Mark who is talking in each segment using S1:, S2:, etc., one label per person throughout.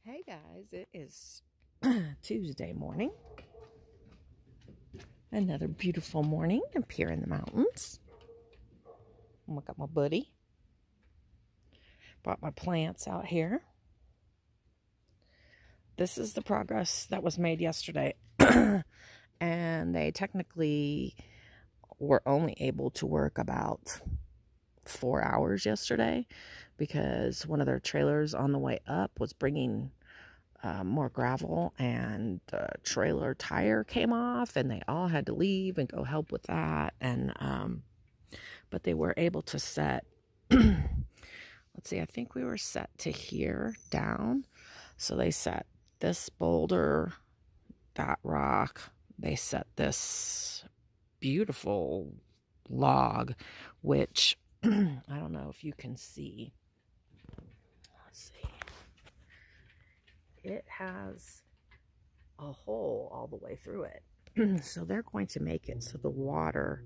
S1: Hey guys, it is Tuesday morning. Another beautiful morning up here in the mountains. Look at my buddy. Brought my plants out here. This is the progress that was made yesterday. And they technically were only able to work about 4 hours yesterday because one of their trailers on the way up was bringing more gravel, and the trailer tire came off and they all had to leave and go help with that. And but they were able to set let's see, I think we were set to here down. So they set this boulder, that rock, they set this beautiful log, which I don't know if you can see. Let's see. It has a hole all the way through it. So they're going to make it so the water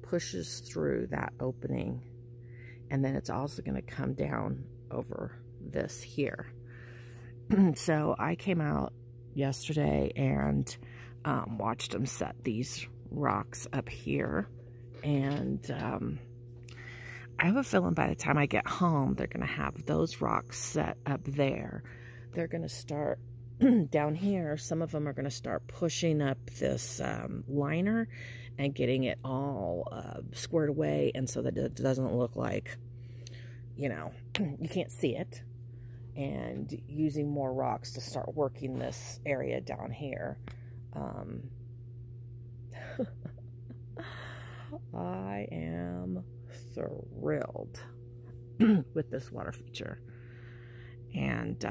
S1: pushes through that opening. And then it's also going to come down over this here. So I came out yesterday and watched them set these rocks up here. And I have a feeling by the time I get home, they're going to have those rocks set up there. They're going to start down here. Some of them are going to start pushing up this liner and getting it all squared away, and so that it doesn't look like, you know, you can't see it. And using more rocks to start working this area down here. I am thrilled with this water feature. And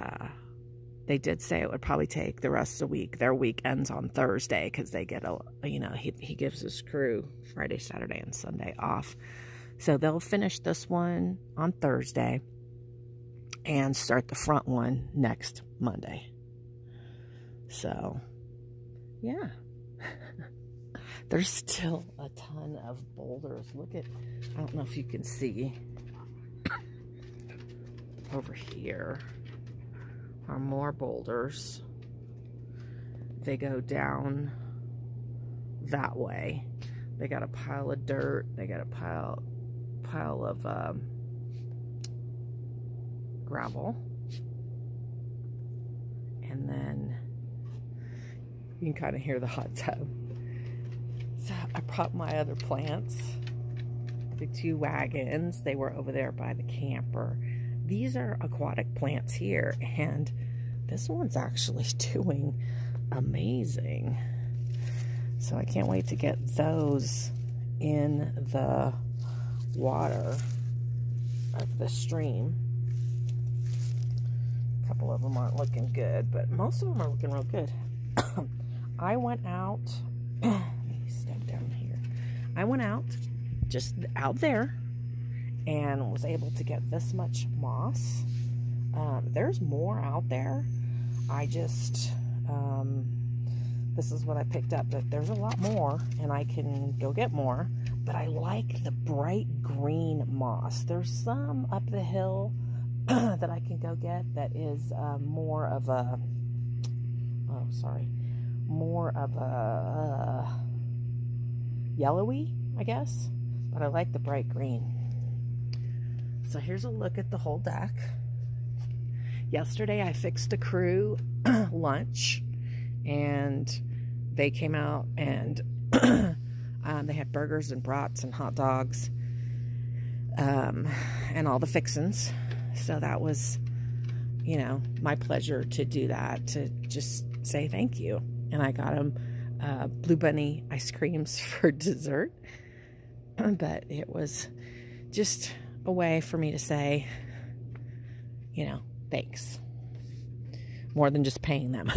S1: they did say it would probably take the rest of the week. Their week ends on Thursday because they get he gives his crew Friday, Saturday, and Sunday off. So they'll finish this one on Thursday and start the front one next Monday. So, yeah. There's still a ton of boulders. Look at, I don't know if you can see over here are more boulders. They go down that way. They got a pile of dirt. They got a pile of gravel. And then you can kind of hear the hot tub. So I brought my other plants, the 2 wagons. They were over there by the camper. These are aquatic plants here, and this one's actually doing amazing. So I can't wait to get those in the water of the stream. A couple of them aren't looking good, but most of them are looking real good. I went out, let me step down here. I went out, just out there, and was able to get this much moss. There's more out there. I just, this is what I picked up, but there's a lot more, and I can go get more. But I like the bright green moss. There's some up the hill that I can go get that is more of a, more of a yellowy, I guess. But I like the bright green. So here's a look at the whole deck. Yesterday I fixed the crew lunch, and they came out and they had burgers and brats and hot dogs and all the fixins. So that was, you know, my pleasure to do that, to just say thank you. And I got them Blue Bunny ice creams for dessert. But it was just a way for me to say, you know, thanks. More than just paying them.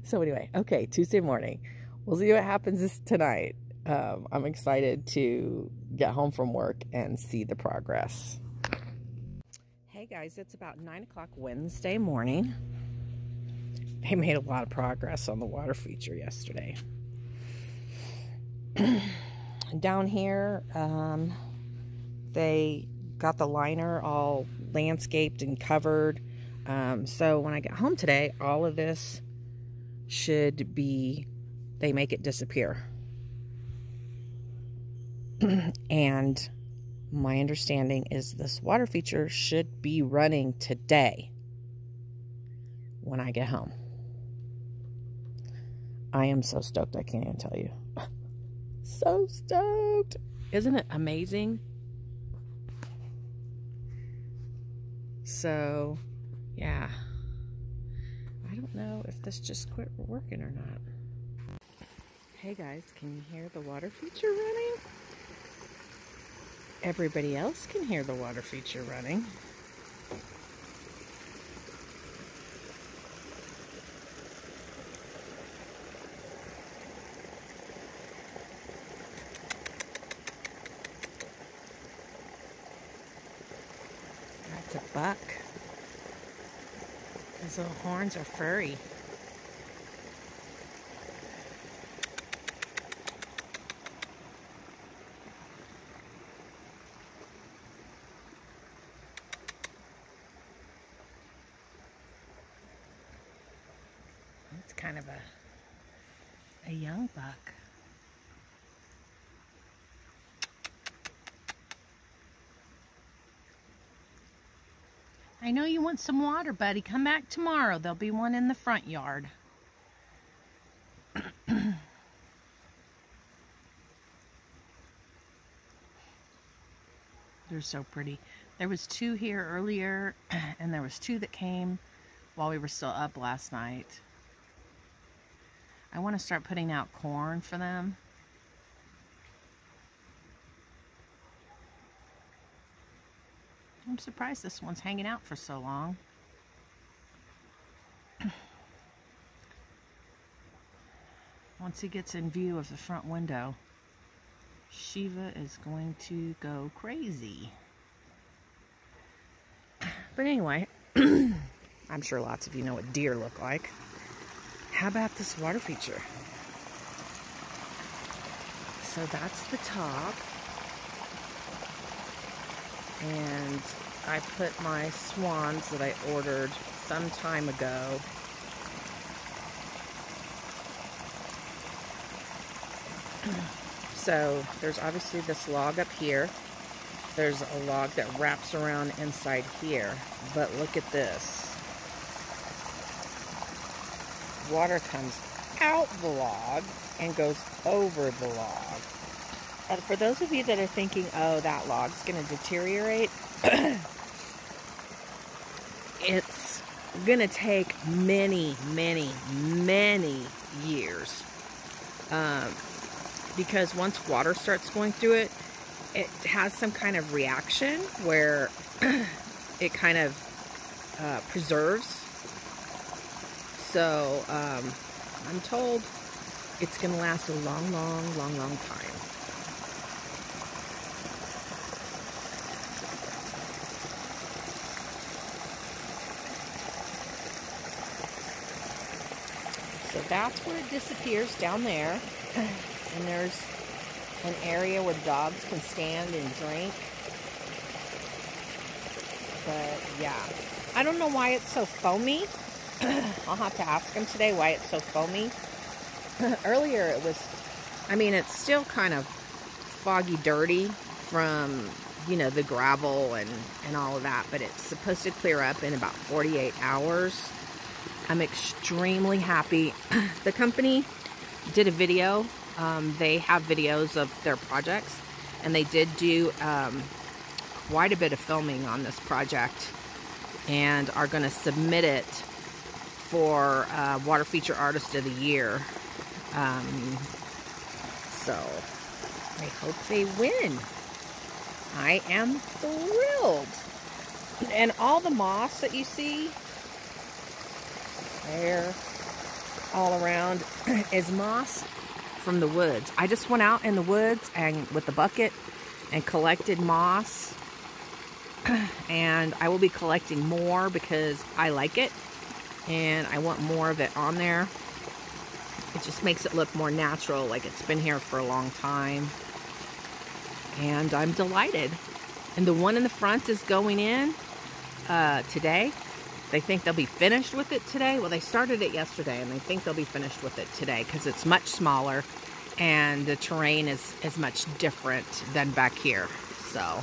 S1: So anyway, okay, Tuesday morning. We'll see what happens tonight. I'm excited to get home from work and see the progress. Hey guys, it's about 9 o'clock Wednesday morning. They made a lot of progress on the water feature yesterday. Down here, they got the liner all landscaped and covered. So when I get home today, all of this should be, they make it disappear. And my understanding is this water feature should be running today when I get home. I am so stoked, I can't even tell you. So stoked. Isn't it amazing? So, yeah. I don't know if this just quit working or not. Hey guys, can you hear the water feature running? Everybody else can hear the water feature running. That's a buck. His little horns are furry. It's kind of a young buck. I know you want some water, buddy. Come back tomorrow. There'll be one in the front yard. They're so pretty. There was 2 here earlier, and there was 2 that came while we were still up last night. I want to start putting out corn for them. I'm surprised this one's hanging out for so long. Once he gets in view of the front window, Shiva is going to go crazy. But anyway, I'm sure lots of you know what deer look like. How about this water feature? So that's the top. And I put my swans that I ordered some time ago. So there's obviously this log up here. There's a log that wraps around inside here. But look at this. Water comes out the log and goes over the log. And for those of you that are thinking, oh, that log's going to deteriorate, it's going to take many, many, many years. Because once water starts going through it, it has some kind of reaction where it kind of preserves. So I'm told it's going to last a long, long, long, long time. So that's where it disappears down there. And there's an area where dogs can stand and drink. But yeah, I don't know why it's so foamy. I'll have to ask him today why it's so foamy. Earlier it was, I mean, it's still kind of foggy dirty from, you know, the gravel and all of that, but it's supposed to clear up in about 48 hours. I'm extremely happy. The company did a video. They have videos of their projects, and they did do quite a bit of filming on this project and are going to submit it for Water Feature Artist of the Year. So I hope they win. I am thrilled. And all the moss that you see there all around is moss from the woods. I just went out in the woods and with the bucket and collected moss. And I will be collecting more because I like it and I want more of it on there. It just makes it look more natural, like it's been here for a long time. And I'm delighted. And the one in the front is going in today. They think they'll be finished with it today. Well, they started it yesterday, and they think they'll be finished with it today because it's much smaller and the terrain is much different than back here. So,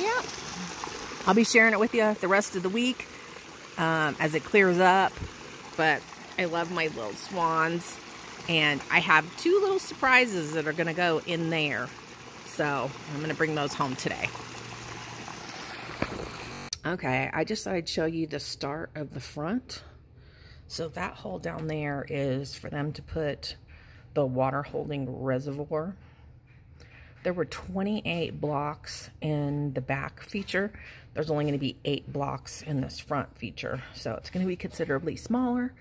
S1: yeah. I'll be sharing it with you the rest of the week as it clears up. But I love my little swans. And I have 2 little surprises that are going to go in there. So, I'm going to bring those home today. Okay, I just thought I'd show you the start of the front. So that hole down there is for them to put the water holding reservoir. There were 28 blocks in the back feature. There's only going to be 8 blocks in this front feature. So it's going to be considerably smaller,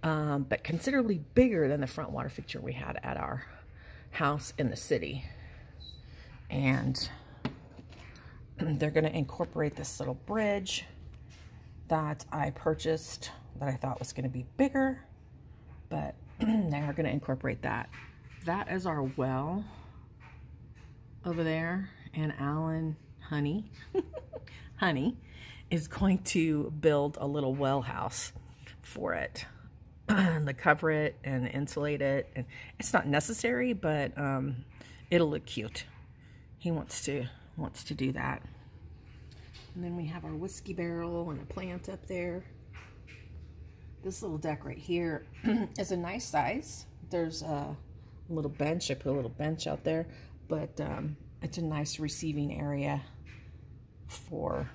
S1: but considerably bigger than the front water feature we had at our house in the city. And they're going to incorporate this little bridge that I purchased that I thought was going to be bigger, but they are going to incorporate that. That is our well over there, and Alan Honey Honey is going to build a little well house for it to cover it and insulate it. And it's not necessary, but it'll look cute. He wants to do that. And then we have our whiskey barrel and a plant up there. This little deck right here is a nice size. There's a little bench. I put a little bench out there, but it's a nice receiving area for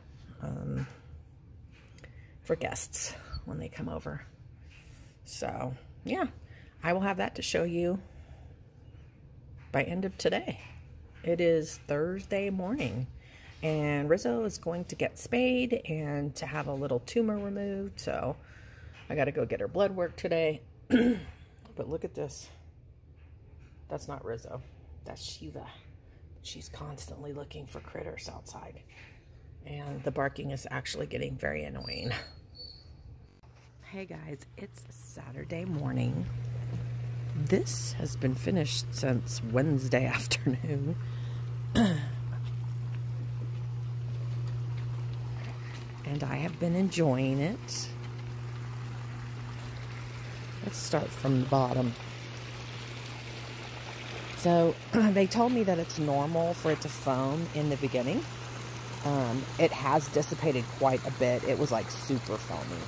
S1: guests when they come over. So yeah, I will have that to show you by end of today. It is Thursday morning, and Rizzo is going to get spayed and to have a little tumor removed, so I got to go get her blood work today. But look at this. That's not Rizzo. That's Shiva. She's constantly looking for critters outside, and the barking is actually getting very annoying. Hey guys, it's Saturday morning. This has been finished since Wednesday afternoon. And I have been enjoying it. Let's start from the bottom. So they told me that it's normal for it to foam in the beginning. It has dissipated quite a bit. It was like super foamy.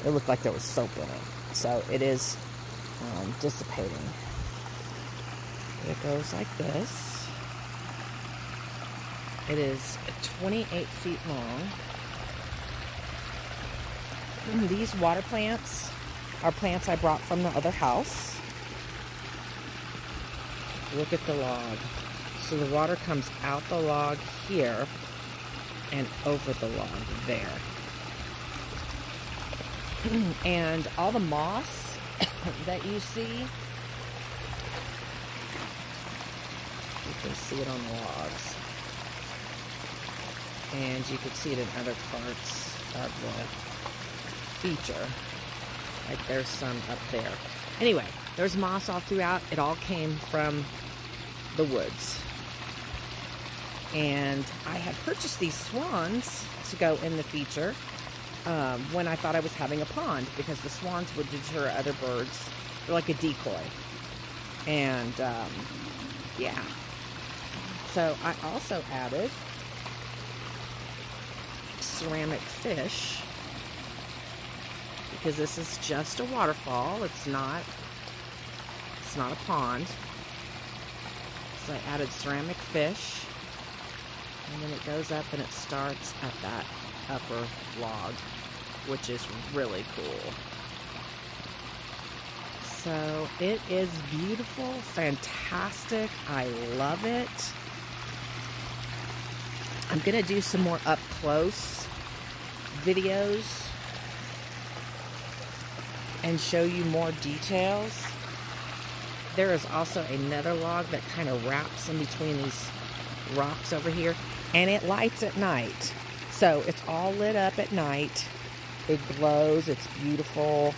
S1: It looked like there was soap in it. So it is dissipating. It goes like this. It is 28 feet long. These water plants are plants I brought from the other house. Look at the log. So the water comes out the log here and over the log there. And all the moss that you see, you can see it on the logs. And you can see it in other parts of the feature. Like there's some up there. Anyway, there's moss all throughout. It all came from the woods. And I had purchased these swans to go in the feature when I thought I was having a pond, because the swans would deter other birds. They're like a decoy. And yeah. So I also added ceramic fish, because this is just a waterfall. It's not a pond. So I added ceramic fish, and then it goes up and it starts at that upper log, which is really cool. So it is beautiful, fantastic. I love it. I'm gonna do some more up close videos and show you more details. There is also another log that kind of wraps in between these rocks over here, and it lights at night. So it's all lit up at night. It glows, it's beautiful.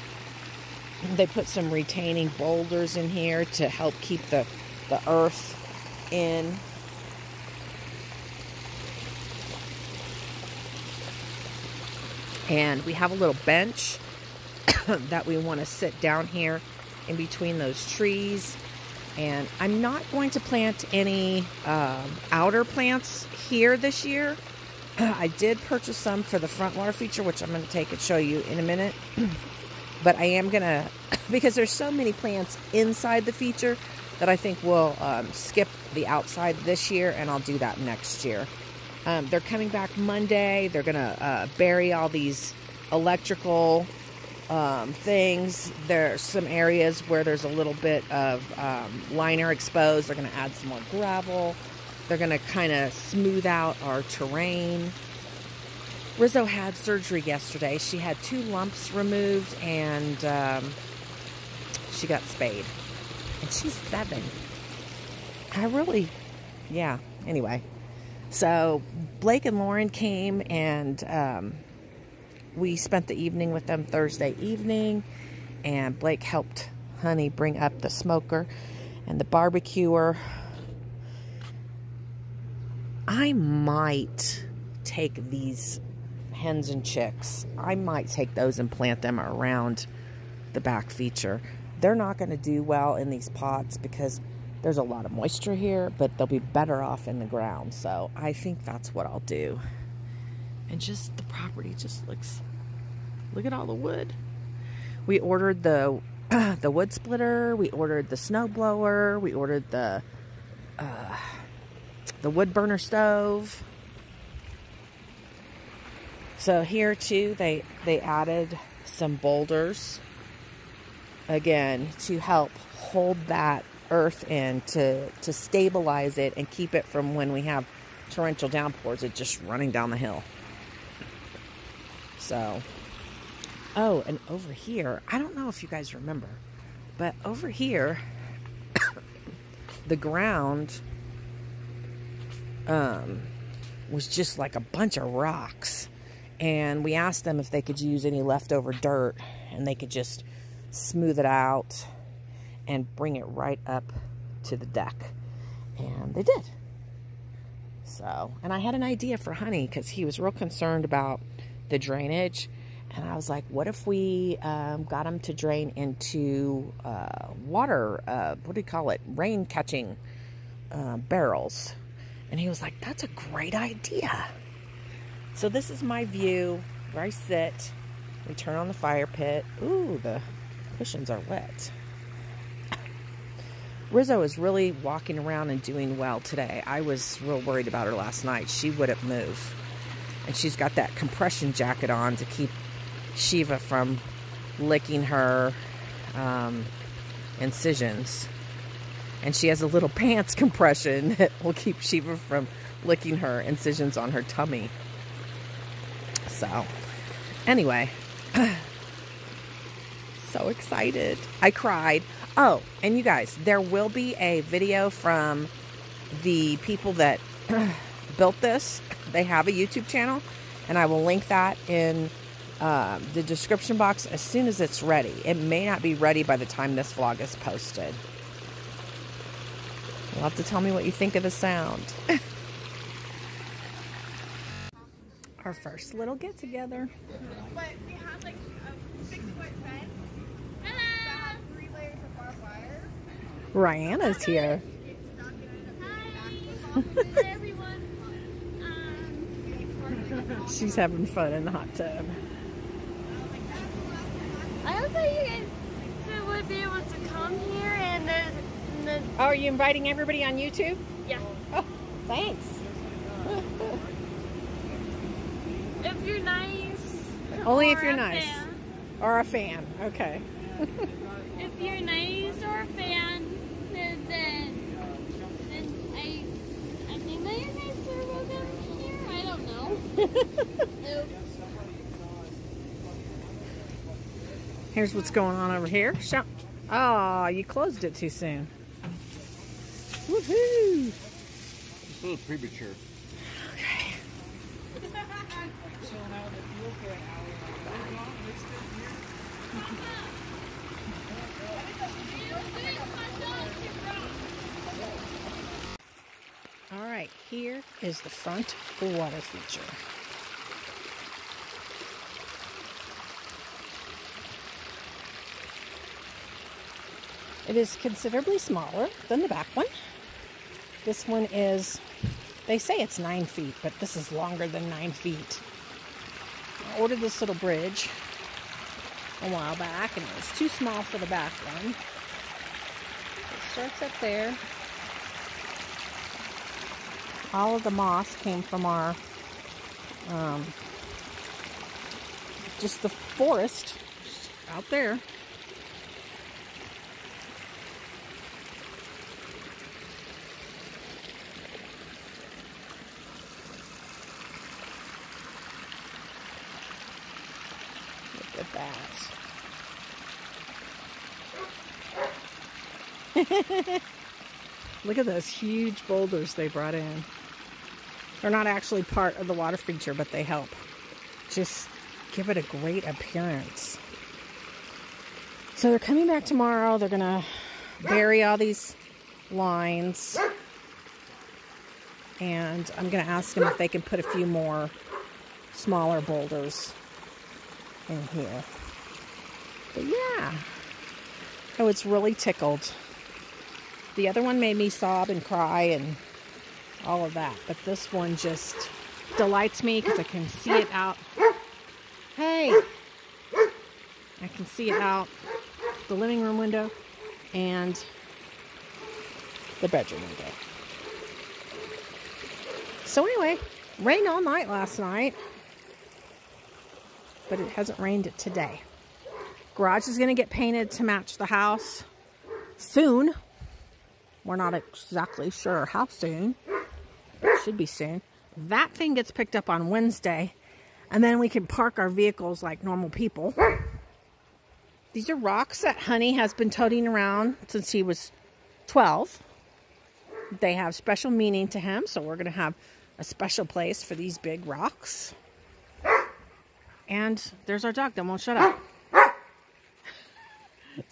S1: They put some retaining boulders in here to help keep the earth in. And we have a little bench that we want to sit down here in between those trees. And I'm not going to plant any outer plants here this year. I did purchase some for the front water feature, which I'm going to take and show you in a minute. But I am going to, because there's so many plants inside the feature that I think we'll skip the outside this year, and I'll do that next year. They're coming back Monday. They're going to bury all these electrical things. There's some areas where there's a little bit of liner exposed. They're going to add some more gravel. They're going to kind of smooth out our terrain. Rizzo had surgery yesterday. She had 2 lumps removed, and she got spayed. And she's 7. Yeah, anyway. So Blake and Lauren came, and we spent the evening with them Thursday evening, and Blake helped Honey bring up the smoker and the barbecuer. I might take these hens and chicks. I might take those and plant them around the back feature. They're not going to do well in these pots because there's a lot of moisture here, but they'll be better off in the ground. So I think that's what I'll do. And just the property just looks, look at all the wood. We ordered the wood splitter. We ordered the snow blower. We ordered the wood burner stove. So here too, they added some boulders again to help hold that earth in, to stabilize it and keep it from, when we have torrential downpours, it just running down the hill. So, oh, and over here, I don't know if you guys remember, but over here, the ground was just like a bunch of rocks. And we asked them if they could use any leftover dirt, and they could just smooth it out and bring it right up to the deck. And they did. So, and I had an idea for Honey, because he was real concerned about the drainage. And I was like, what if we got him to drain into water, what do you call it? Rain catching barrels. And he was like, that's a great idea. So this is my view where I sit. We turn on the fire pit. Ooh, the cushions are wet. Rizzo is really walking around and doing well today. I was real worried about her last night. She wouldn't move. And she's got that compression jacket on to keep Shiva from licking her incisions. And she has a little pants compression that will keep Shiva from licking her incisions on her tummy. So, anyway, so excited. I cried. Oh, and you guys, there will be a video from the people that built this. They have a YouTube channel, and I will link that in the description box as soon as it's ready. It may not be ready by the time this vlog is posted. You'll have to tell me what you think of the sound. Our first little get-together.
S2: But we have like a 6-foot fence that has 3 layers of barbed wire.
S1: Ryanna's here.
S2: Hi everyone.
S1: She's having fun in the hot tub.
S2: I hope that you guys would be able to come here and then.
S1: Oh, are you inviting everybody on YouTube?
S2: Yeah.
S1: Oh, thanks.
S2: If you're nice.
S1: Only if you're nice.
S2: Fan.
S1: Or a fan. Okay.
S2: If you're nice or a fan, then I think that you guys are welcome here. I don't know.
S1: Here's what's going on over here. Oh, you closed it too soon. Woohoo!
S3: It's a little premature.
S1: Okay. All right, here is the front water feature. It is considerably smaller than the back one. This one is, they say it's 9 feet, but this is longer than 9 feet. I ordered this little bridge a while back, and it was too small for the back one. It starts up there. All of the moss came from our, just the forest out there. Look at that. Look at those huge boulders they brought in. They're not actually part of the water feature, but they help just give it a great appearance. So they're coming back tomorrow. They're gonna bury all these lines, and I'm gonna ask them if they can put a few more smaller boulders in here. But yeah, oh, it's really tickled. The other one made me sob and cry and all of that, but this one just delights me because I can see it out. Hey, I can see it out the living room window and the bedroom window. So anyway, rained all night last night, but it hasn't rained today. Garage is going to get painted to match the house soon. We're not exactly sure how soon, but it should be soon. That thing gets picked up on Wednesday, and then we can park our vehicles like normal people. These are rocks that Honey has been toting around since he was 12. They have special meaning to him, so we're going to have a special place for these big rocks. And there's our dog that won't shut up.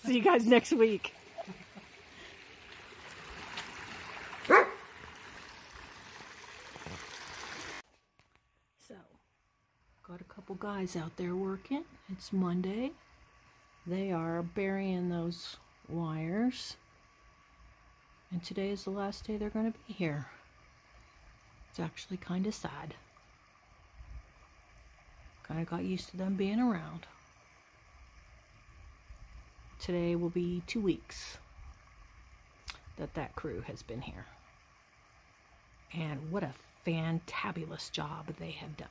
S1: See you guys next week. So, got a couple guys out there working. It's Monday. They are burying those wires. And today is the last day they're going to be here. It's actually kind of sad. Kind of got used to them being around. Today will be 2 weeks that crew has been here. And what a fantabulous job they have done.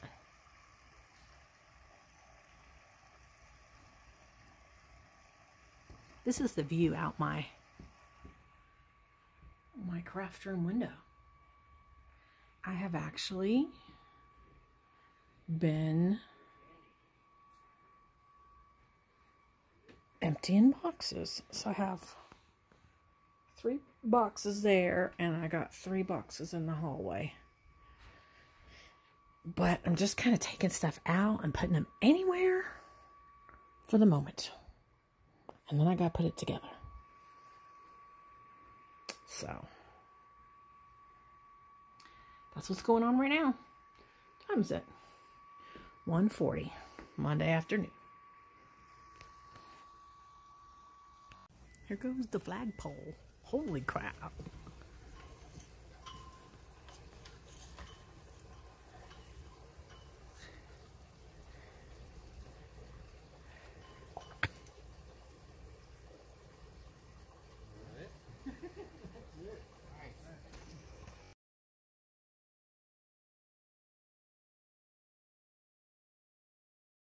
S1: This is the view out my craft room window. I have actually been emptying boxes. So I have 3 boxes there, and I got 3 boxes in the hallway. But I'm just kind of taking stuff out and putting them anywhere for the moment. And then I gotta put it together. So that's what's going on right now. What time is it? 1:40, Monday afternoon. Here goes the flagpole. Holy crap.